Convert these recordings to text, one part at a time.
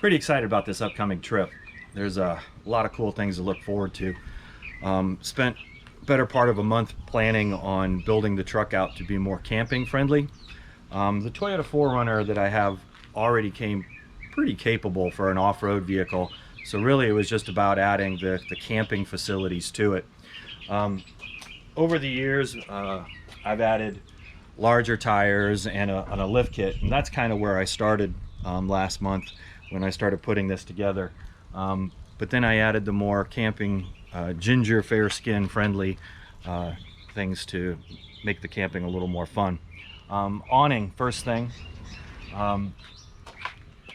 pretty excited about this upcoming trip. There's a lot of cool things to look forward to. Spent better part of a month planning on building the truck out to be more camping friendly. The Toyota 4Runner that I have already came pretty capable for an off-road vehicle, so really it was just about adding the camping facilities to it. Over the years, I've added larger tires and a lift kit, and that's kind of where I started last month when I started putting this together. But then I added the more camping, ginger, fair skin friendly things to make the camping a little more fun. Awning, first thing.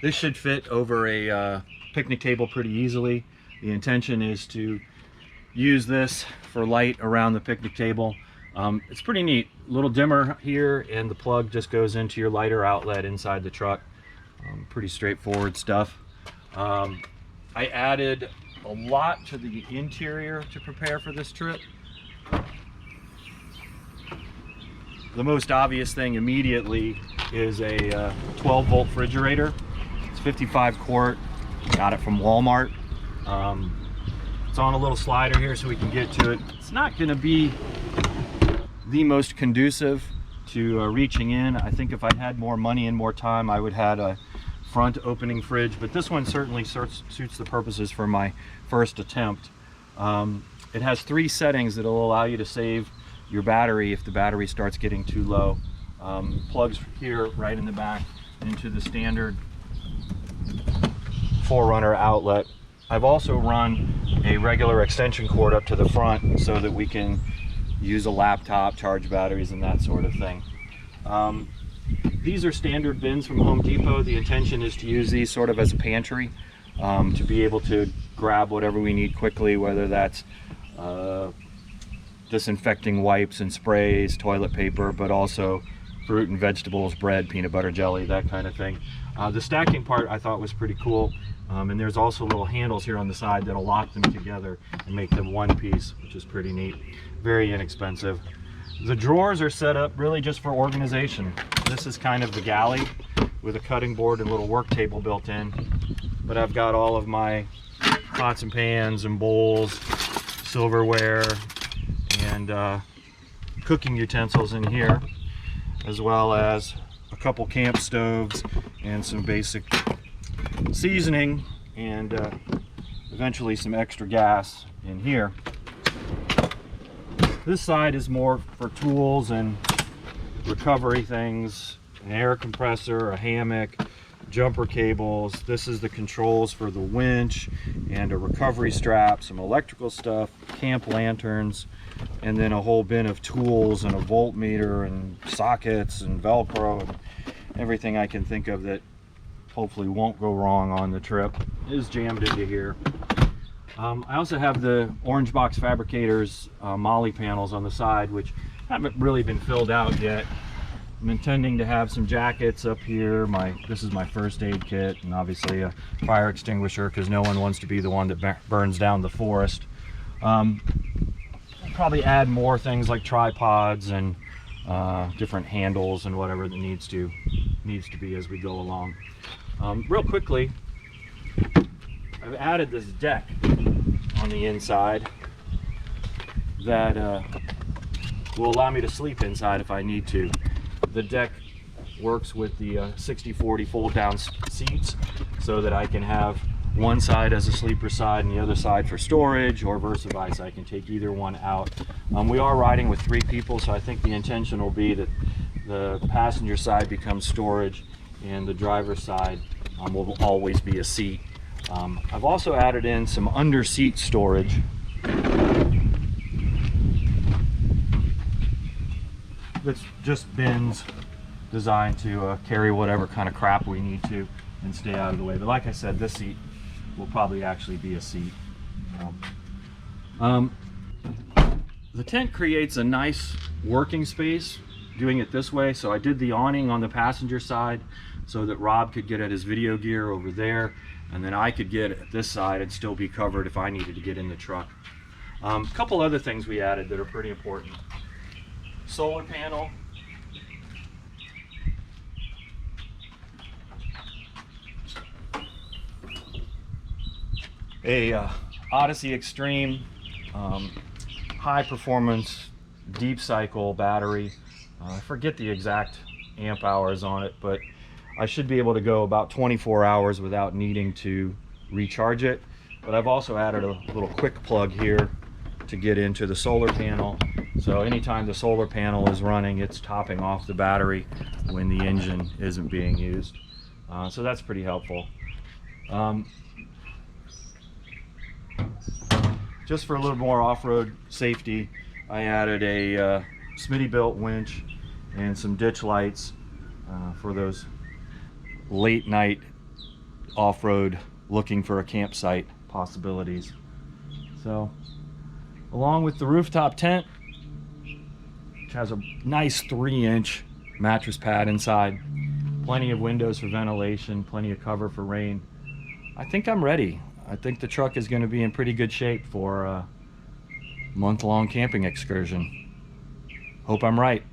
This should fit over a picnic table pretty easily. The intention is to use this for light around the picnic table. It's pretty neat. A little dimmer here, and the plug just goes into your lighter outlet inside the truck. Pretty straightforward stuff. I added a lot to the interior to prepare for this trip. The most obvious thing immediately is a 12-volt refrigerator. It's 55 quart. Got it from Walmart. It's on a little slider here so we can get to it. It's not going to be the most conducive to reaching in. I think if I had more money and more time, I would have a front opening fridge, but this one certainly suits the purposes for my first attempt. It has 3 settings that will allow you to save your battery if the battery starts getting too low. Plugs here right in the back into the standard 4Runner outlet. I've also run a regular extension cord up to the front so that we can use a laptop, charge batteries, and that sort of thing. These are standard bins from Home Depot. The intention is to use these sort of as a pantry, to be able to grab whatever we need quickly, whether that's disinfecting wipes and sprays, toilet paper, but also fruit and vegetables, bread, peanut butter, jelly, that kind of thing. The stacking part I thought was pretty cool, and there's also little handles here on the side that'll lock them together and make them one piece, which is pretty neat. Very inexpensive. The drawers are set up really just for organization. This is kind of the galley with a cutting board and little work table built in, but I've got all of my pots and pans and bowls, silverware, and cooking utensils in here, as well as a couple camp stoves and some basic seasoning, and eventually some extra gas in here. This side is more for tools and recovery things, an air compressor, a hammock, jumper cables. This is the controls for the winch and a recovery strap, some electrical stuff, camp lanterns, and then a whole bin of tools and a voltmeter and sockets and Velcro and everything I can think of that hopefully won't go wrong on the trip is jammed into here. I also have the Orange Box Fabricators Molly panels on the side, which haven't really been filled out yet. I'm intending to have some jackets up here. This is my first aid kit, and obviously a fire extinguisher because no one wants to be the one that burns down the forest. I'll probably add more things like tripods and different handles and whatever that needs to be as we go along. Real quickly, I've added this deck on the inside that will allow me to sleep inside if I need to. The deck works with the 60/40 fold down seats so that I can have one side as a sleeper side and the other side for storage, or versa vice. I can take either one out. We are riding with 3 people, so I think the intention will be that the passenger side becomes storage and the driver's side will always be a seat. I've also added in some under seat storage. That's just bins designed to carry whatever kind of crap we need to and stay out of the way. But like I said, this seat will probably actually be a seat. The tent creates a nice working space doing it this way. So I did the awning on the passenger side so that Rob could get at his video gear over there, and then I could get at this side and still be covered if I needed to get in the truck. A couple other things we added that are pretty important. Solar panel. a Odyssey Extreme high performance deep cycle battery. I forget the exact amp hours on it, but I should be able to go about 24 hours without needing to recharge it. But I've also added a little quick plug here to get into the solar panel. So anytime the solar panel is running, it's topping off the battery when the engine isn't being used. So that's pretty helpful. Just for a little more off-road safety, I added a Smitty built winch and some ditch lights for those late night off-road looking for a campsite possibilities. So along with the rooftop tent, which has a nice 3-inch mattress pad inside, plenty of windows for ventilation, plenty of cover for rain, I think I'm ready. I think the truck is going to be in pretty good shape for a month-long camping excursion. Hope I'm right.